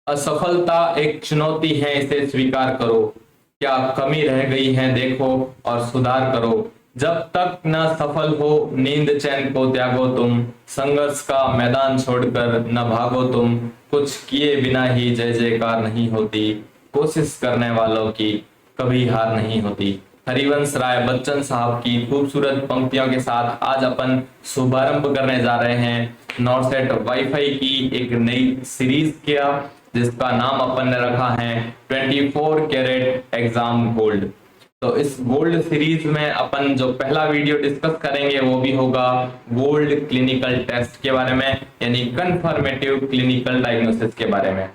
असफलता एक चुनौती है, इसे स्वीकार करो। क्या कमी रह गई है देखो और सुधार करो। जब तक न सफल हो नींद चैन को त्यागो तुम। संघर्ष का मैदान छोड़कर न भागो तुम। कुछ किए बिना ही जय जयकार नहीं होती। कोशिश करने वालों की कभी हार नहीं होती। हरिवंश राय बच्चन साहब की खूबसूरत पंक्तियों के साथ आज अपन शुभारंभ करने जा रहे हैं नॉरसेट वाईफाई की एक नई सीरीज का, जिसका नाम अपन ने रखा है 24 कैरेट एग्जाम गोल्ड। तो इस गोल्ड सीरीज में अपन जो पहला वीडियो डिस्कस करेंगे वो भी होगा गोल्ड क्लिनिकल टेस्ट के बारे में, यानी कंफर्मेटिव क्लिनिकल डायग्नोसिस के बारे में।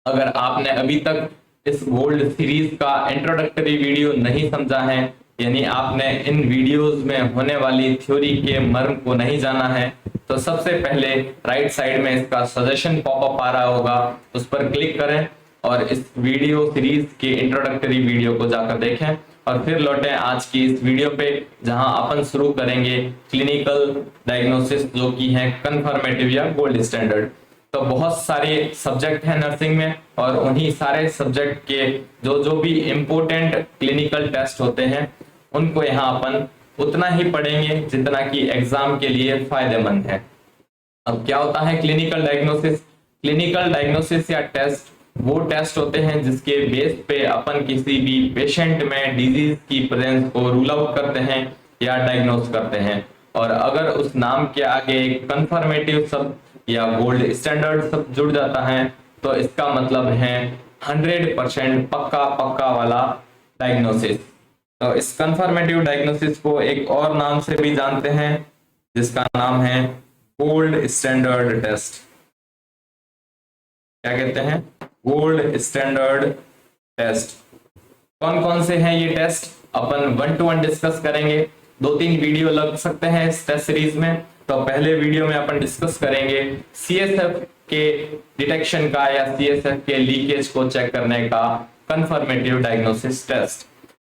अगर आपने अभी तक इस गोल्ड सीरीज का इंट्रोडक्टरी वीडियो नहीं समझा है, यानी आपने इन वीडियोस में होने वाली थ्योरी के मर्म को नहीं जाना है, तो सबसे पहले राइट साइड में इसका सजेशन पॉपअप आ रहा होगा, उस पर क्लिक करें और इस वीडियो सीरीज के इंट्रोडक्टरी वीडियो को जाकर देखें और फिर लौटें आज की इस वीडियो पे, जहां अपन शुरू करेंगे क्लिनिकल डायग्नोसिस जो कि है कंफर्मेटिव या गोल्ड स्टैंडर्ड। तो बहुत सारे सब्जेक्ट हैं नर्सिंग में और उन्हीं सारे सब्जेक्ट के जो जो भी इम्पोर्टेंट क्लिनिकल टेस्ट होते हैं उनको यहाँ अपन उतना ही पढ़ेंगे जितना कि एग्जाम के लिए फायदेमंद है। अब क्या होता है क्लिनिकल डायग्नोसिस? क्लिनिकल डायग्नोसिस या टेस्ट वो टेस्ट होते हैं जिसके बेस पे अपन किसी भी पेशेंट में डिजीज की प्रेजेंस को रूल आउट करते हैं या डायग्नोस करते हैं। और अगर उस नाम के आगे एक कंफर्मेटिव शब्द या गोल्ड स्टैंडर्ड शब्द जुड़ जाता है तो इसका मतलब है 100% पक्का पक्का वाला डायग्नोसिस। तो इस कंफर्मेटिव डायग्नोसिस को एक और नाम से भी जानते हैं जिसका नाम है गोल्ड स्टैंडर्ड टेस्ट। क्या कहते हैं? Gold standard test. कौन कौन से हैं ये टेस्ट अपन 1 to 1 डिस्कस करेंगे। 2-3 वीडियो लग सकते हैं इस टेस्ट सीरीज में। तो पहले वीडियो में अपन डिस्कस करेंगे सीएसएफ के डिटेक्शन का या सीएसएफ के लीकेज को चेक करने का कंफर्मेटिव डायग्नोसिस टेस्ट।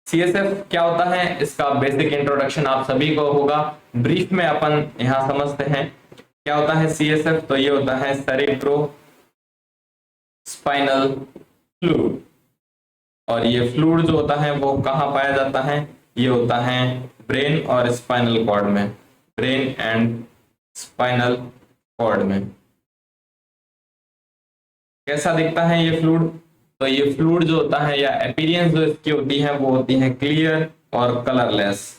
सीएसएफ क्या होता है इसका बेसिक इंट्रोडक्शन आप सभी को होगा, ब्रीफ में अपन यहां समझते हैं क्या होता है सीएसएफ। तो ये होता है सेरेब्रो स्पाइनल फ्लूइड, और ये फ्लूइड जो होता है वो कहाँ पाया जाता है? ये होता है ब्रेन और स्पाइनल कॉर्ड में, ब्रेन एंड स्पाइनल कॉर्ड में। कैसा दिखता है ये फ्लूइड? तो ये फ्लूइड जो होता है या अपीयरेंस जो इसकी होती है वो होती है क्लियर और कलरलेस।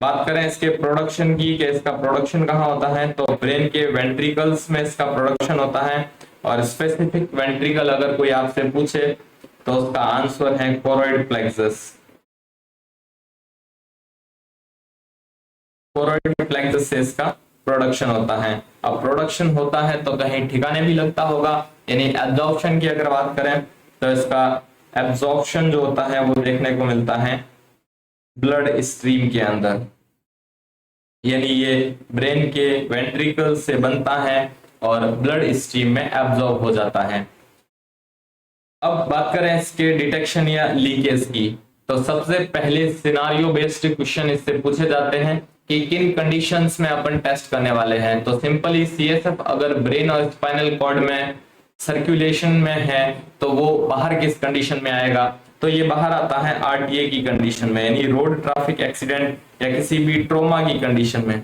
बात करें इसके प्रोडक्शन की कि इसका प्रोडक्शन कहाँ होता है, तो ब्रेन के वेंट्रिकल्स में इसका प्रोडक्शन होता है। और स्पेसिफिक वेंट्रिकल अगर कोई आपसे पूछे तो उसका आंसर है कोरोइड प्लेक्सस। कोरोइड प्लेक्सस से इसका प्रोडक्शन होता है। अब प्रोडक्शन होता है तो कहीं ठिकाने भी लगता होगा, यानी एब्जॉर्प्शन की अगर बात करें तो इसका एब्जॉर्प्शन जो होता है वो देखने को मिलता है ब्लड स्ट्रीम के अंदर, यानी ये ब्रेन के वेंट्रिकल से बनता है और ब्लड स्ट्रीम में एब्जॉर्ब हो जाता है। अब बात करें इसके डिटेक्शन या लीकेज की, तो सबसे पहले सिनारियो बेस्ड क्वेश्चन इससे पूछे जाते हैं कि किन कंडीशंस में अपन टेस्ट करने वाले हैं। तो सिंपली सीएसएफ अगर ब्रेन और स्पाइनल कॉर्ड में सर्कुलेशन में है तो वो बाहर किस कंडीशन में आएगा? तो ये बाहर आता है आरटीए की कंडीशन में, यानी रोड ट्रैफिक एक्सीडेंट या किसी भी ट्रोमा की कंडीशन में।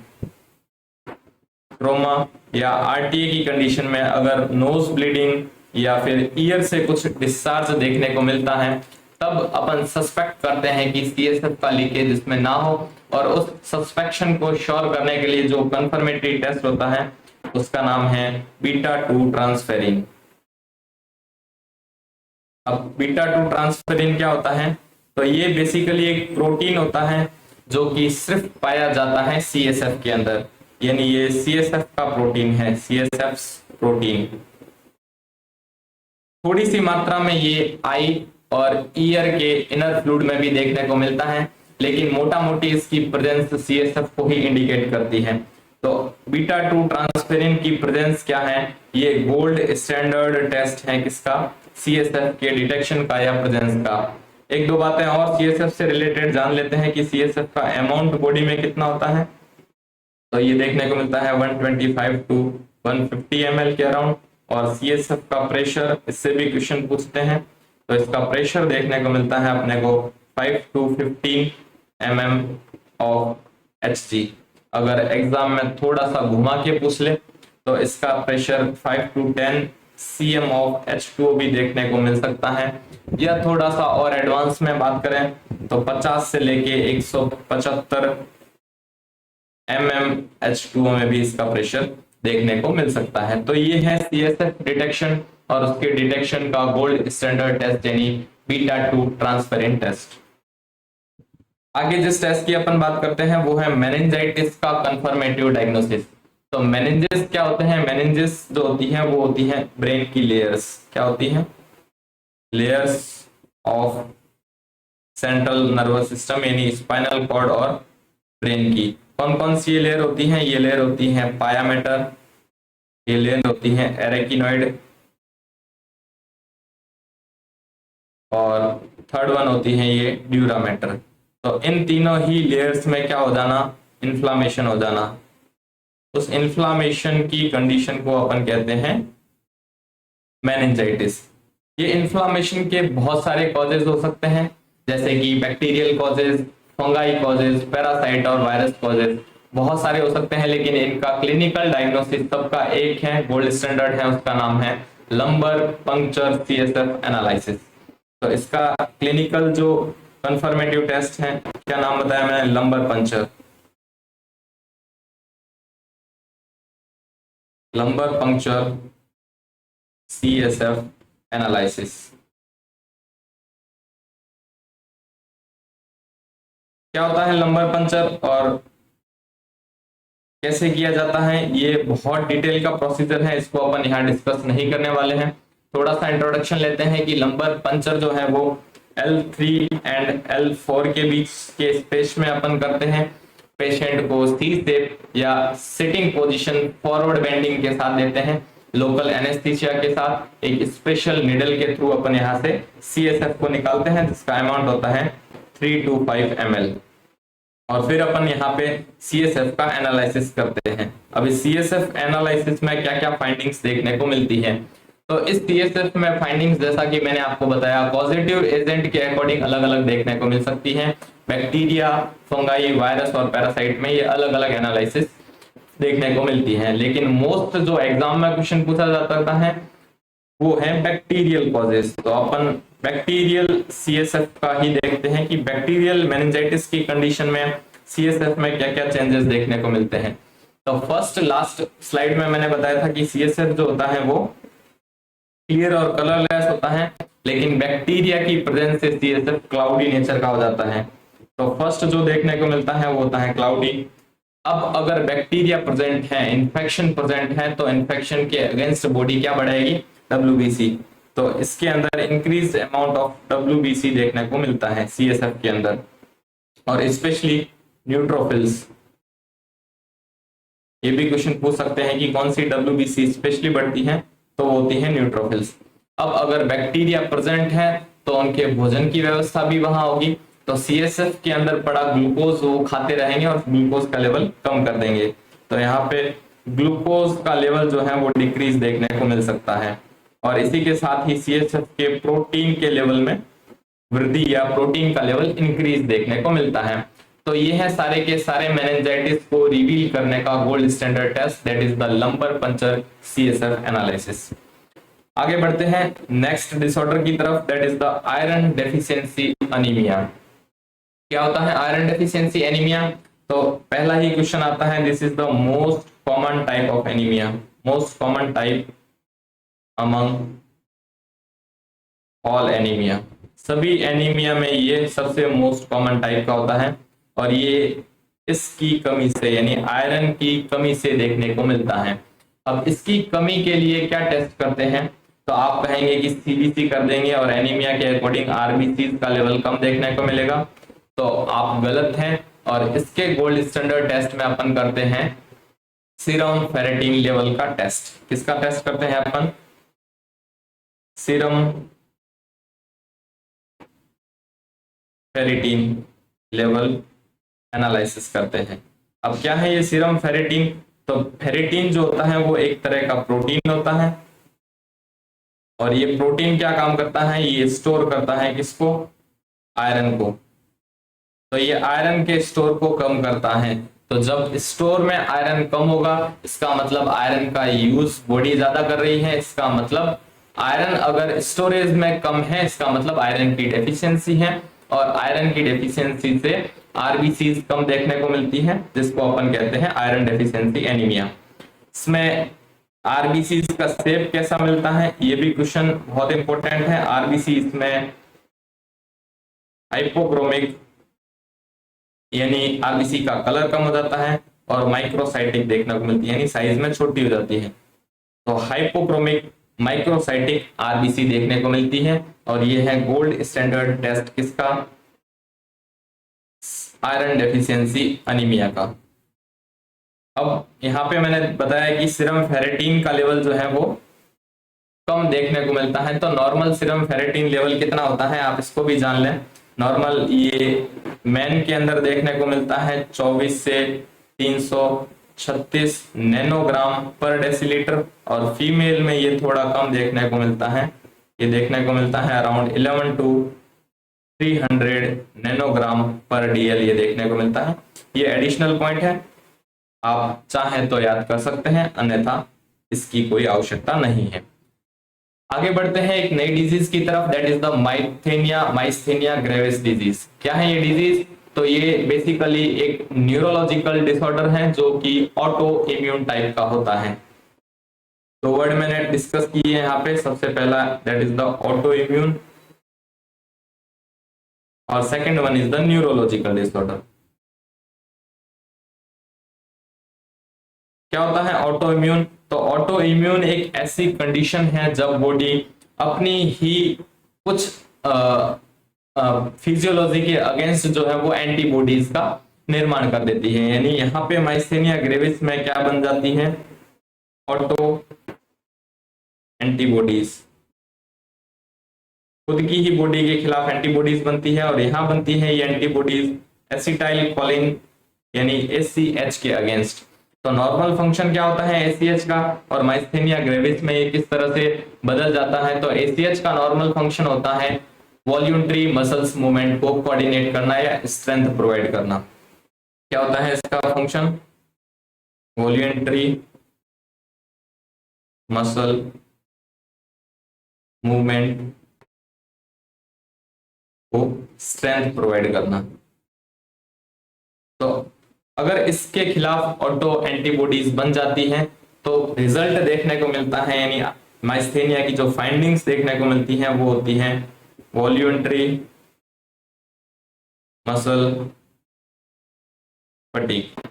ट्रोमा या आरटीए की कंडीशन में अगर नोज ब्लीडिंग या फिर ईयर से कुछ डिस्चार्ज देखने को मिलता है तब अपन सस्पेक्ट करते हैं कि सीएसएफ का लीकेज इसमें ना हो, और उस सस्पेक्शन को श्योर करने के लिए जो कंफर्मेटरी टेस्ट होता है उसका नाम है बीटा 2 ट्रांसफेरिन। अब बीटा 2 ट्रांसफेरिन क्या होता है? तो ये बेसिकली एक प्रोटीन होता है जो कि सिर्फ पाया जाता है सीएसएफ के अंदर, यानी ये सीएसएफ का प्रोटीन है, सीएसएफ प्रोटीन। थोड़ी सी मात्रा में ये आई और ईयर के इनर फ्लूइड में भी देखने को मिलता है, लेकिन मोटा मोटी इसकी प्रेजेंस सीएसएफ को ही इंडिकेट करती है। तो बीटा 2 ट्रांसफेरिन की प्रेजेंस क्या है? ये गोल्ड स्टैंडर्ड टेस्ट है किसका? सीएसएफ के डिटेक्शन का या प्रेजेंस का। एक दो बातें और सीएसएफ से रिलेटेड जान लेते हैं कि सीएसएफ का अमाउंट बॉडी में कितना होता है। तो ये देखने को मिलता है 125 टू 150 ml के अराउंड। और CSF का प्रेशर, इससे भी क्वेश्चन पूछते हैं, तो इसका प्रेशर देखने को मिलता है अपने को 5 टू 15 mm ऑफ Hg। अगर एग्जाम में थोड़ा सा घुमा के पूछ ले तो इसका pressure 5 to 10 cm of H2O भी देखने को मिल सकता है। या थोड़ा सा और एडवांस में बात करें तो 50 से लेके 175 H2O में भी इसका प्रेशर देखने को मिल सकता है। तो ये है CSF डिटेक्शन और उसके डिटेक्शन का गोल्ड स्टैंडर्ड टेस्ट यानी बीटा 2 ट्रांसपेरेंट टेस्ट। आगे जिस टेस्ट की अपन बात करते हैं वो है मेनिंजाइटिस का कंफर्मेटिव डायग्नोसिस। तो मेनिंजेस क्या होते हैं? मेनिंजेस जो होती हैं वो होती हैं ब्रेन की लेयर्स। क्या होती हैं? Layers of central nervous system यानी स्पाइनल कॉर्ड और ब्रेन की। कौन कौन सी ये लेयर होती हैं? ये लेयर होती है पाया मैटर, ये लेयर होती है एरेकिनॉइड, और थर्ड वन होती है ये ड्यूरा मैटर। तो इन तीनों ही लेयर्स में क्या हो जाना? इन्फ्लामेशन हो जाना। उस इन्फ्लामेशन की कंडीशन को अपन कहते हैं मेनिंजाइटिस। ये इन्फ्लामेशन के बहुत सारे कॉजेज हो सकते हैं, जैसे कि bacterial causes, fungi causes, parasite और वायरस कॉजेज, बहुत सारे हो सकते हैं। लेकिन इनका क्लिनिकल डायग्नोसिस सबका एक है, गोल्ड स्टैंडर्ड है, उसका नाम है लंबर पंक्चर CSF एनालिसिस। तो इसका क्लिनिकल जो कंफर्मेटिव टेस्ट है, क्या नाम बताया मैंने? Lumbar puncture, lumbar puncture CSF analysis. क्या होता है लंबर पंक्चर और कैसे किया जाता है? ये बहुत डिटेल का प्रोसीजर है, इसको अपन यहाँ डिस्कस नहीं करने वाले हैं। थोड़ा सा इंट्रोडक्शन लेते हैं कि लंबर पंक्चर जो है वो L3 एंड L4 के बीच के स्पेस में अपन करते हैं। पेशेंट को सी शेप या सिटिंग पोजीशन फॉरवर्ड बेंडिंग के साथ देते हैं, लोकल एनेस्थीसिया के साथ। एक स्पेशल निडल के थ्रू अपन यहाँ से CSF को निकालते हैं, जिसका अमाउंट होता है 3 to 5 ml। और फिर अपन यहाँ पे CSF का एनालिसिस करते हैं। अब इस CSF एनालिसिस में क्या क्या फाइंडिंग्स देखने को मिलती है? तो इस CSF में फाइंडिंग्स, जैसा कि मैंने आपको बताया, पॉजिटिव एजेंट के अकॉर्डिंग अलग अलग देखने को मिल सकती है। बैक्टीरिया, फंगाई, वायरस और पैरासाइट में ये अलग अलग एनालिसिस देखने को मिलती है। लेकिन मोस्ट जो एग्जाम में क्वेश्चन पूछा जाता है वो है बैक्टीरियल कॉजेस। तो अपन बैक्टीरियल CSF का ही देखते हैं कि बैक्टीरियल मेनिंजाइटिस की कंडीशन में CSF में क्या क्या चेंजेस देखने को मिलते हैं। तो फर्स्ट लास्ट स्लाइड में मैंने बताया था कि CSF जो होता है वो क्लियर और कलरलेस होता है, लेकिन बैक्टीरिया की प्रेजेंस से CSF क्लाउडी नेचर का हो जाता है। तो फर्स्ट जो देखने को मिलता है वो होता है क्लाउडी। अब अगर बैक्टीरिया प्रेजेंट है, इन्फेक्शन प्रेजेंट है, तो इन्फेक्शन के अगेंस्ट बॉडी क्या बढ़ाएगी? WBC। तो इसके अंदर इंक्रीज अमाउंट ऑफ WBC देखने को मिलता है CSF के अंदर, और स्पेशली न्यूट्रोफिल्स। ये भी क्वेश्चन पूछ सकते हैं कि कौन सी WBC स्पेशली बढ़ती है, तो वो होती है न्यूट्रोफिल्स। अब अगर बैक्टीरिया प्रेजेंट है तो उनके भोजन की व्यवस्था भी वहां होगी, तो CSF के अंदर पड़ा ग्लूकोज वो खाते रहेंगे और ग्लूकोज का लेवल कम कर देंगे। तो यहाँ पे ग्लूकोज का लेवल जो है वो डिक्रीज देखने को मिल सकता है। और इसी के साथ ही CSF के प्रोटीन के लेवल में वृद्धि या प्रोटीन का लेवल इंक्रीज देखने को मिलता है। तो ये है सारे के सारे मेनिंजाइटिस को रिवील करने का gold standard test, that is the lumbar puncture CSF analysis. आगे बढ़ते हैं नेक्स्ट डिसऑर्डर की तरफ, that is the iron deficiency anaemia. क्या होता है आयरन डेफिशिएंसी एनीमिया? तो पहला ही क्वेश्चन आता है, this is the most common type of anaemia, most common type among all anaemia. सभी एनीमिया में ये सबसे मोस्ट कॉमन टाइप का होता है, और ये इसकी कमी से यानी आयरन की कमी से देखने को मिलता है। अब इसकी कमी के लिए क्या टेस्ट करते हैं? तो आप कहेंगे कि CBC कर देंगे और एनीमिया के अकॉर्डिंग RBC का लेवल कम देखने को मिलेगा, तो आप गलत हैं। और इसके गोल्ड स्टैंडर्ड टेस्ट में अपन करते हैं सीरम फेरेटिन लेवल का टेस्ट। किसका टेस्ट करते हैं अपन? सीरम फेरेटिन लेवल एनालिसिस करते हैं। अब क्या है ये सीरम फेरेटिन? तो फेरेटिन जो होता है वो एक तरह का प्रोटीन होता है, और ये प्रोटीन क्या काम करता है, ये स्टोर करता है किसको, आयरन को। तो ये आयरन के स्टोर को कम करता है। तो जब स्टोर में आयरन कम होगा, इसका मतलब आयरन का यूज बॉडी ज्यादा कर रही है, इसका मतलब आयरन अगर स्टोरेज में कम है, इसका मतलब आयरन की डेफिशिएंसी है, और आयरन की डेफिशिएंसी से आरबीसी कम देखने को मिलती है, जिसको अपन कहते हैं आयरन डेफिशिएंसी एनीमिया। इसमें आरबीसी का शेप कैसा मिलता है, ये भी क्वेश्चन बहुत इंपॉर्टेंट है। आरबीसी में हाइपोक्रोमिक यानी आरबीसी का कलर कम हो जाता है, और माइक्रोसाइटिक देखने को मिलती है, यानी साइज में छोटी हो जाती है। तो हाइपोक्रोमिक माइक्रोसाइटिक आरबीसी देखने को मिलती है, और ये है गोल्ड स्टैंडर्ड टेस्ट किसका, आयरन डेफिशिएंसी अनीमिया का। अब यहाँ पे मैंने बताया कि सीरम फेरेटिन का लेवल जो है वो कम देखने को मिलता है। तो नॉर्मल सीरम फेरेटिन लेवल कितना होता है, आप इसको भी जान लें। नॉर्मल ये मैन के अंदर देखने को मिलता है 24 से 336 नैनोग्राम पर डेसीलीटर, और फीमेल में ये थोड़ा कम देखने को मिलता है, ये देखने को मिलता है अराउंड 11 टू 300 नैनोग्राम पर डीएल, ये देखने को मिलता है। ये एडिशनल पॉइंट है, आप चाहें तो याद कर सकते हैं, अन्यथा इसकी कोई आवश्यकता नहीं है। आगे बढ़ते हैं एक नई डिजीज की तरफ, that is the myasthenia gravis disease. क्या है ये डिजीज? तो ये बेसिकली एक न्यूरोलॉजिकल डिसऑर्डर है जो कि ऑटो इम्यून टाइप का होता है। तो वर्ड मैंने डिस्कस किए यहाँ पे, सबसे पहला that is the autoimmune, और second one is the neurological disorder. क्या होता है ऑटो इम्यून? तो ऑटो इम्यून एक ऐसी कंडीशन है जब बॉडी अपनी ही कुछ फिजियोलॉजी के अगेंस्ट जो है वो एंटीबॉडीज का निर्माण कर देती है। यानी यहाँ पे माइस्थेनिया ग्रेविस में क्या बन जाती है, ऑटो एंटीबॉडीज, खुद की ही बॉडी के खिलाफ एंटीबॉडीज बनती है, और यहाँ बनती है ये एंटीबॉडीज एसिटाइल कोलिन यानी एसीएच के अगेंस्ट। तो नॉर्मल फंक्शन क्या होता है एसीएच का, और माइस्थेनिया ग्रेविस में ये किस तरह से बदल जाता है? तो एसीएच का नॉर्मल फंक्शन होता है वॉल्यूंटरी मसल्स मूवमेंट को कोऑर्डिनेट करना या स्ट्रेंथ प्रोवाइड करना। क्या होता है इसका फंक्शन? वॉल्यूंटरी मसल मूवमेंट को स्ट्रेंथ प्रोवाइड करना। तो अगर इसके खिलाफ ऑटो एंटीबॉडीज बन जाती हैं तो रिजल्ट देखने को मिलता है, यानी माइस्थेनिया की जो फाइंडिंग्स देखने को मिलती हैं वो होती हैं वॉल्यूंटरी मसल फटीग,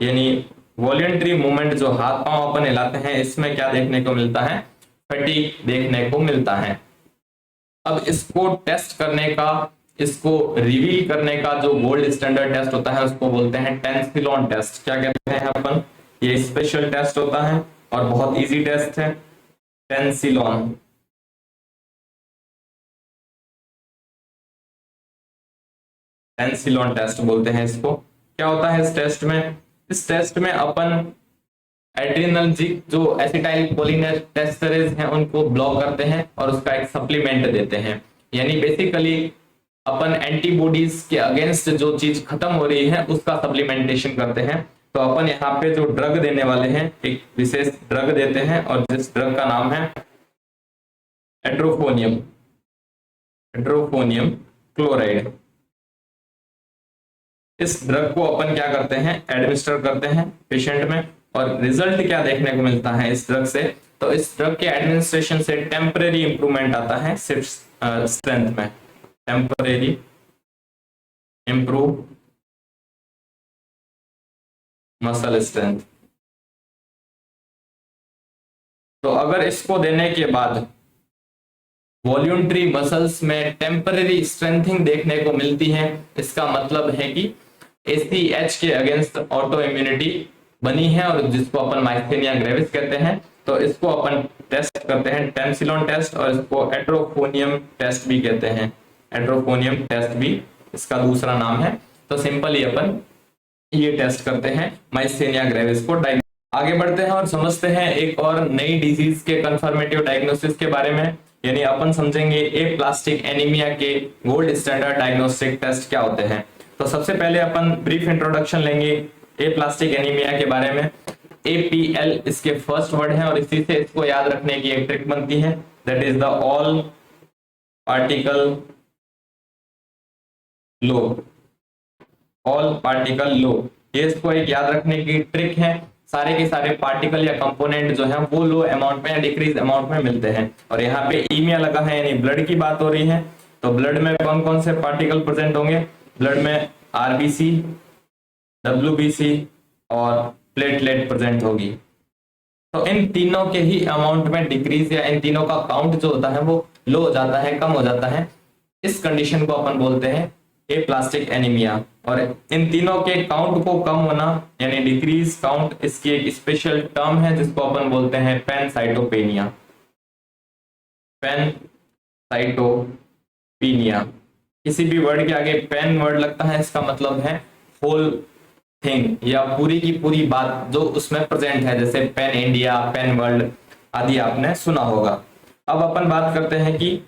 यानी वॉल्यूंटरी मूवमेंट जो हाथ पांव अपन हिलाते हैं इसमें क्या देखने को मिलता है, फटीग देखने को मिलता है। अब इसको टेस्ट करने का, इसको रिवील करने का जो गोल्ड स्टैंडर्ड टेस्ट होता है उसको बोलते हैं टेंसिलॉन टेस्ट। क्या कहते हैं अपन, ये स्पेशल टेस्ट होता है और बहुत इजी टेस्ट है, टेंसिलॉन। टेंसिलॉन टेस्ट बोलते हैं इसको। क्या होता है इस टेस्ट में? इस टेस्ट में अपन एड्रेनर्जिक जो एसिटाइल कोलिनेस्टेरेज हैं उनको ब्लॉक करते हैं और उसका एक सप्लीमेंट देते हैं। यानी बेसिकली अपन एंटीबॉडीज के अगेंस्ट जो चीज खत्म हो रही है उसका सप्लीमेंटेशन करते हैं। तो अपन यहाँ पे जो ड्रग देने वाले हैं एक विशेष ड्रग देते हैं और जिस ड्रग का नाम है एड्रोफोनियम, एड्रोफोनियम क्लोराइड। इस ड्रग को अपन क्या करते हैं, एडमिनिस्टर करते हैं पेशेंट में, और रिजल्ट क्या देखने को मिलता है इस ड्रग से? तो इस ड्रग के एडमिनिस्ट्रेशन से टेम्परेरी इंप्रूवमेंट आता है सिर्फ स्ट्रेंथ में, टेम्परेरी इंप्रूव मसल स्ट्रेंथ। तो अगर इसको देने के बाद वॉल्यूंटरी मसल्स में टेम्परेरी स्ट्रेंथिंग देखने को मिलती है, इसका मतलब है कि एसीएच के अगेंस्ट ऑटो इम्यूनिटी बनी है, और जिसको अपन माइस्थेनिया ग्रेविस कहते हैं। तो इसको अपन टेस्ट करते हैं टेंसिलॉन टेस्ट, और इसको एड्रोफोनियम टेस्ट भी कहते हैं, एड्रोफोनियम टेस्ट भी इसका दूसरा नाम है। तो सिंपली अपन ये टेस्ट करते हैं माइस्थेनिया ग्रेविस को आगे बढ़ते हैं और समझते हैं एक और नई डिजीज के कंफर्मेटिव डायग्नोसिस के बारे में। यानी अपन समझेंगे ए प्लास्टिक एनीमिया के गोल्ड स्टैंडर्ड डायग्नोस्टिक टेस्ट क्या होते हैं। तो सबसे पहले अपन ब्रीफ इंट्रोडक्शन लेंगे ए प्लास्टिक एनीमिया के बारे में। APL इसके फर्स्ट वर्ड है और इसी से इसको याद रखने की एक ट्रिक बनती है, that is the all particle low. All particle low, ये इसको एक याद रखने की ट्रिक है। सारे के सारे पार्टिकल या कंपोनेंट जो है वो लो अमाउंट में या डिक्रीज अमाउंट में मिलते हैं। और यहाँ पे ईमिया लगा है यानी ब्लड की बात हो रही है। तो ब्लड में कौन कौन से पार्टिकल प्रेजेंट होंगे? ब्लड में RBC, WBC और प्लेटलेट प्रेजेंट होगी। तो इन तीनों के ही अमाउंट में डिक्रीज या इन तीनों का काउंट जो होता है वो लो हो जाता है, कम हो जाता है। इस कंडीशन को अपन बोलते हैं ए प्लास्टिक एनीमिया। और इन तीनों के काउंट को कम होना यानी डिक्रीज काउंट, इसकी एक स्पेशल टर्म है जिसको अपन बोलते हैं पैनसाइटोपेनिया। पैनसाइटोपेनिया, किसी भी वर्ड के आगे पैन वर्ड लगता है इसका मतलब है होल थिंग या पूरी की पूरी बात जो उसमें प्रेजेंट है, जैसे पैन इंडिया, पैन वर्ल्ड आदि आपने सुना होगा। अब अपन बात करते हैं कि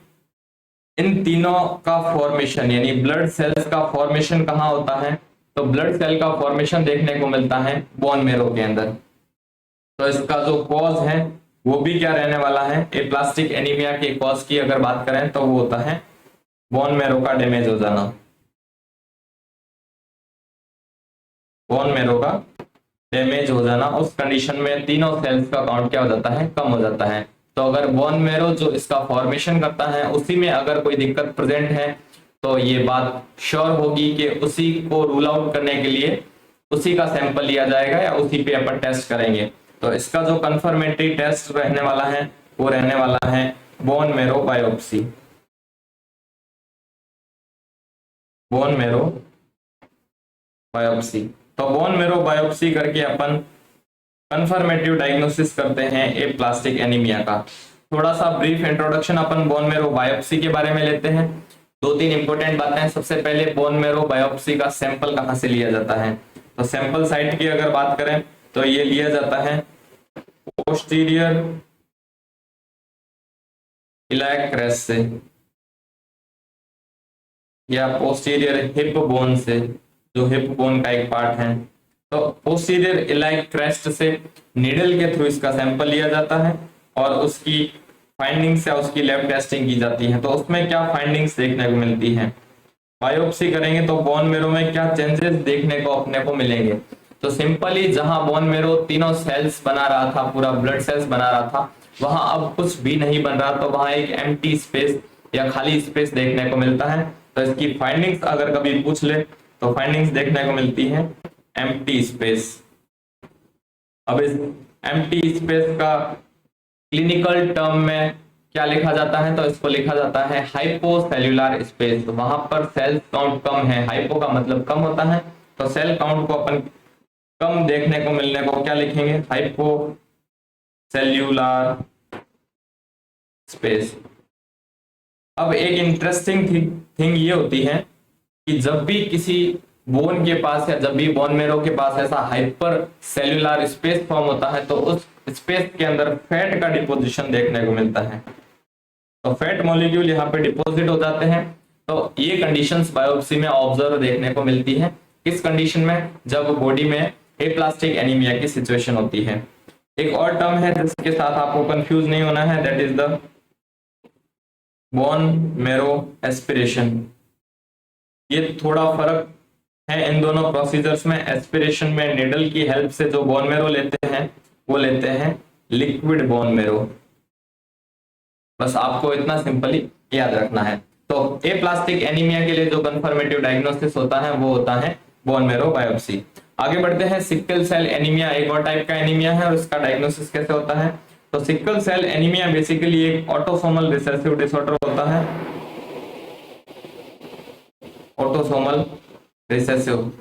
इन तीनों का फॉर्मेशन यानी ब्लड सेल्स का फॉर्मेशन कहाँ होता है। तो ब्लड सेल का फॉर्मेशन देखने को मिलता है बोन मेरो के अंदर। तो इसका जो कॉज है वो भी क्या रहने वाला है? ए प्लास्टिक एनीमिया के कॉज की अगर बात करें तो वो होता है बोन मेरो का डैमेज हो जाना। बोन मेरो का डैमेज हो जाना, उस कंडीशन में तीनों सेल्स का काउंट क्या हो जाता है? कम हो जाता है। तो अगर बोन मेरो जो इसका फॉर्मेशन करता है उसी में अगर कोई दिक्कत प्रेजेंट है तो ये बात श्योर होगी कि उसी को रूल आउट करने के लिए उसी का सैंपल लिया जाएगा या उसी पे अपन टेस्ट करेंगे। तो इसका जो कंफर्मेटरी टेस्ट रहने वाला है वो रहने वाला है bone marrow biopsy. Bone marrow biopsy. तो बोन मेरो बायोप्सी करके अपन कंफर्मेटिव डायग्नोसिस करते हैं ए प्लास्टिक एनीमिया का। थोड़ा सा ब्रीफ इंट्रोडक्शन अपन बोन मेरो बायोप्सी के बारे में लेते हैं। दो तीन इंपॉर्टेंट बातें। सबसे पहले बोन मेरो बायोप्सी का सैंपल कहां से लिया जाता है? तो सैंपल साइट की अगर बात करें तो ये लिया जाता है पोस्टीरियर इलियक क्रेस्ट से या पोस्टीरियर हिप बोन से, जो हिप बोन का एक पार्ट है। तो पोस्टीरियर इलियक क्रेस्ट से नीडल के थ्रू इसका सैंपल लिया जाता है और उसकी फाइंडिंग्स या उसकी लैब टेस्टिंग की जाती है। तो उसमें क्या फाइंडिंग्स देखने को मिलती है? बायोप्सी करेंगे तो बोन मेरो में क्या चेंजेस देखने को अपने को मिलेंगे? तो सिंपली जहां बोन मेरो तीनों सेल्स बना रहा था, पूरा ब्लड सेल्स बना रहा था, वहां अब कुछ भी नहीं बन रहा। तो वहां एक एम्प्टी स्पेस या खाली स्पेस देखने को मिलता है। तो इसकी फाइंडिंग्स अगर कभी पूछ ले तो फाइंडिंग्स देखने को मिलती है एम्प्टी स्पेस। अब इस एम्प्टी स्पेस का क्लिनिकल टर्म में क्या लिखा जाता है? तो इसको लिखा जाता है हाइपोसेल्युलर स्पेस। वहां पर सेल काउंट कम है, हाइपो का मतलब कम होता है, तो सेल काउंट को अपन कम देखने को मिलने को क्या लिखेंगे? हाइपोसेल्युलर स्पेस। अब एक इंटरेस्टिंग थिंग ये होती है कि जब भी किसी बोन के पास या जब भी बोन मेरो के पास ऐसा हाइपर सेल्युलर स्पेस फॉर्म होता है तो उस स्पेस के अंदर फैट का डिपोजिशन देखने को मिलता है। तो फैट मॉलिक्यूल यहाँ पे डिपॉजिट हो जाते हैं। तो ये कंडीशंस बायोप्सी में ऑब्जर्व देखने को मिलती है। किस कंडीशन में? जब बॉडी में एप्लास्टिक एनीमिया की सिचुएशन होती है। एक और टर्म है जिसके साथ आपको कंफ्यूज नहीं होना है, that is the bone marrow aspiration. ये थोड़ा फर्क है इन दोनों प्रोसीजर्स में। एस्पिरेशन में निडल की हेल्प से जो बोन मेरो लेते हैं वो लेते हैं लिक्विड बोन मेरो। बस आपको इतना सिंपली याद रखना है। तो ए प्लास्टिक एनीमिया के लिए जो कंफर्मेटिव डायग्नोसिस होता है वो होता है बोन मेरो बायोप्सी। आगे बढ़ते हैं, सिकल सेल एनीमिया एक और टाइप का एनीमिया है और इसका डायग्नोसिस कैसे होता है? तो सिकल सेल एनीमिया बेसिकली एक ऑटोसोमल रिसेसिव डिसऑर्डर होता है। ऑटोसोमल रिसेसिव,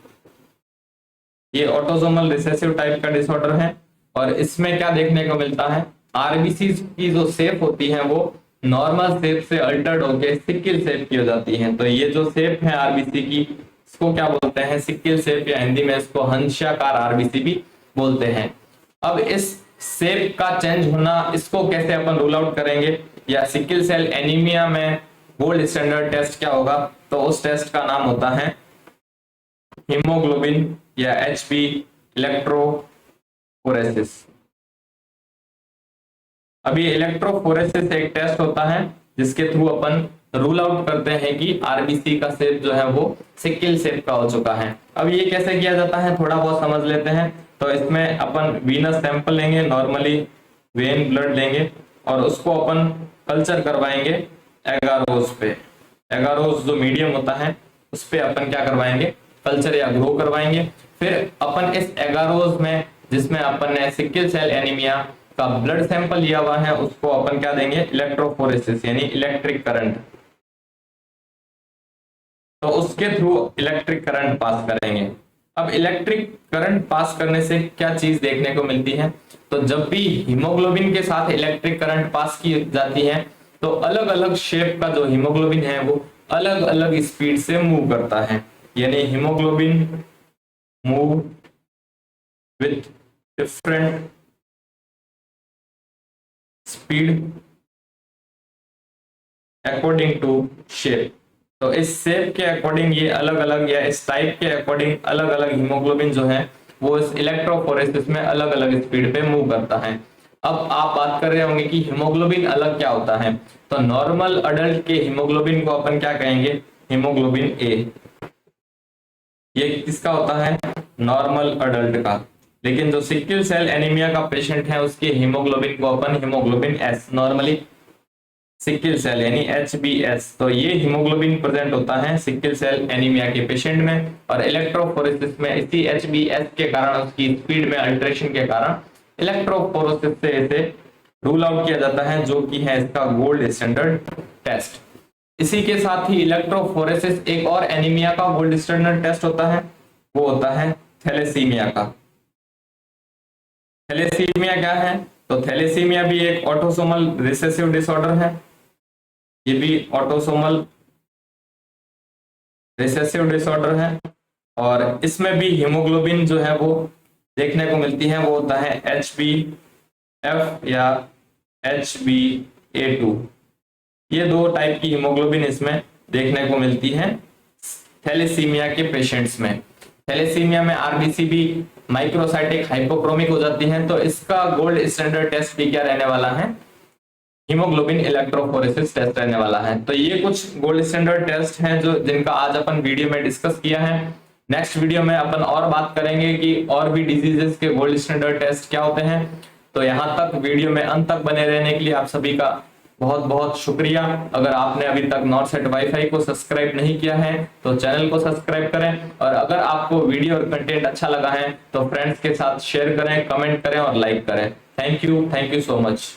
ये ऑटोसोमल रिसेसिव टाइप का डिसऑर्डर है और इसमें क्या देखने को मिलता है? आरबीसी की जो शेप होती है वो नॉर्मल शेप से अल्टर्ड होकर सिकल शेप की हो जाती है। तो ये जो शेप है आरबीसी की इसको क्या बोलते हैं, सिक्किल शेप, या हिंदी में इसको हंसाकार आरबीसी भी बोलते हैं। अब इस शेप का चेंज होना, इसको कैसे अपन रूल आउट करेंगे, या सिक्किल सेल एनीमिया में गोल्ड स्टैंडर्ड टेस्ट क्या होगा, तो उस टेस्ट का नाम होता है हीमोग्लोबिन या एचबी इलेक्ट्रोफोरेसिस। अभी इलेक्ट्रोफोरेसिस एक टेस्ट होता है जिसके थ्रू अपन रूल आउट करते हैं कि आरबीसी का शेप जो है वो सिक्किल शेप का हो चुका है। अब ये कैसे किया जाता है थोड़ा बहुत समझ लेते हैं। तो इसमें अपन वीनस सैंपल लेंगे, नॉर्मली वेन ब्लड लेंगे, और उसको अपन कल्चर करवाएंगे एगारोस पे। एगारोस जो मीडियम होता है उस पे अपन क्या करवाएंगे, कल्चर या ग्रो करवाएंगे। फिर अपन इस एगारोस में, जिसमें अपन ने सिक्किल सेल एनीमिया का ब्लड सैंपल लिया हुआ है, उसको अपन क्या देंगे, इलेक्ट्रोफोरेसिस यानी इलेक्ट्रिक करंट। तो उसके थ्रू इलेक्ट्रिक करंट पास करेंगे। अब इलेक्ट्रिक करंट पास करने से क्या चीज देखने को मिलती है, तो जब भी हीमोग्लोबिन के साथ इलेक्ट्रिक करंट पास की जाती है तो अलग अलग शेप का जो हीमोग्लोबिन है वो अलग अलग स्पीड से मूव करता है, यानी haemoglobin move with different speed according to shape. तो इस शेप के अकॉर्डिंग ये अलग अलग, या इस टाइप के अकॉर्डिंग अलग अलग हीमोग्लोबिन जो है वो इस इलेक्ट्रोफोरेसिस में अलग अलग स्पीड पे मूव करता है। अब आप बात कर रहे होंगे कि हीमोग्लोबिन अलग क्या होता है, तो नॉर्मल अडल्ट के हीमोग्लोबिन को अपन क्या कहेंगे, हीमोग्लोबिन ए। ये किसका होता है, नॉर्मल अडल्ट का। लेकिन जो सिक्किल सेल एनीमिया का पेशेंट है उसके हीमोग्लोबिन को अपन हीमोग्लोबिन एस, नॉर्मली सिक्किल सेल यानी HbS। तो ये हीमोग्लोबिन प्रेजेंट होता है सिक्किल सेल एनीमिया के पेशेंट में, और इलेक्ट्रोफोरेसिस में इसी HbS के कारण, उसकी स्पीड में अल्टरेशन के कारण इलेक्ट्रोफोरेसिस से इसे रूल आउट किया जाता है, जो कि है इसका गोल्ड स्टैंडर्ड टेस्ट। इसी के साथ ही इलेक्ट्रोफोरेसिस एक और एनीमिया का गोल्ड स्टैंडर्ड टेस्ट होता है, वो होता है थैलेसीमिया का। थैलेसीमिया क्या है, तो थैलेसीमिया भी एक ऑटोसोमल रिसेसिव डिसऑर्डर है। ये भी ऑटोसोमल रिसेसिव डिसऑर्डर है, और इसमें भी हीमोग्लोबिन जो है वो देखने को मिलती है, वो होता है HbF या HbA2। ये दो टाइप की हीमोग्लोबिन इसमें देखने को मिलती है थैलेसीमिया के पेशेंट्स में। थैलेसीमिया में आरबीसी भी माइक्रोसाइटिक हाइपोक्रोमिक हो जाती है, तो इसका गोल्ड स्टैंडर्ड टेस्ट भी क्या रहने वाला है, हीमोग्लोबिन इलेक्ट्रोफोरेसिस टेस्ट रहने वाला है। तो ये कुछ गोल्ड स्टैंडर्ड टेस्ट हैं जो जिनका आज अपन वीडियो में डिस्कस किया है। नेक्स्ट वीडियो में अपन और बात करेंगे कि और भी डिजीजेस के गोल्ड स्टैंडर्ड टेस्ट क्या होते हैं। तो यहाँ तक वीडियो में अंत तक बने रहने के लिए आप सभी का बहुत बहुत शुक्रिया। अगर आपने अभी तक नॉर्सेट वाईफाई को सब्सक्राइब नहीं किया है तो चैनल को सब्सक्राइब करें, और अगर आपको वीडियो और कंटेंट अच्छा लगा है तो फ्रेंड्स के साथ शेयर करें, कमेंट करें और लाइक करें। Thank you so much.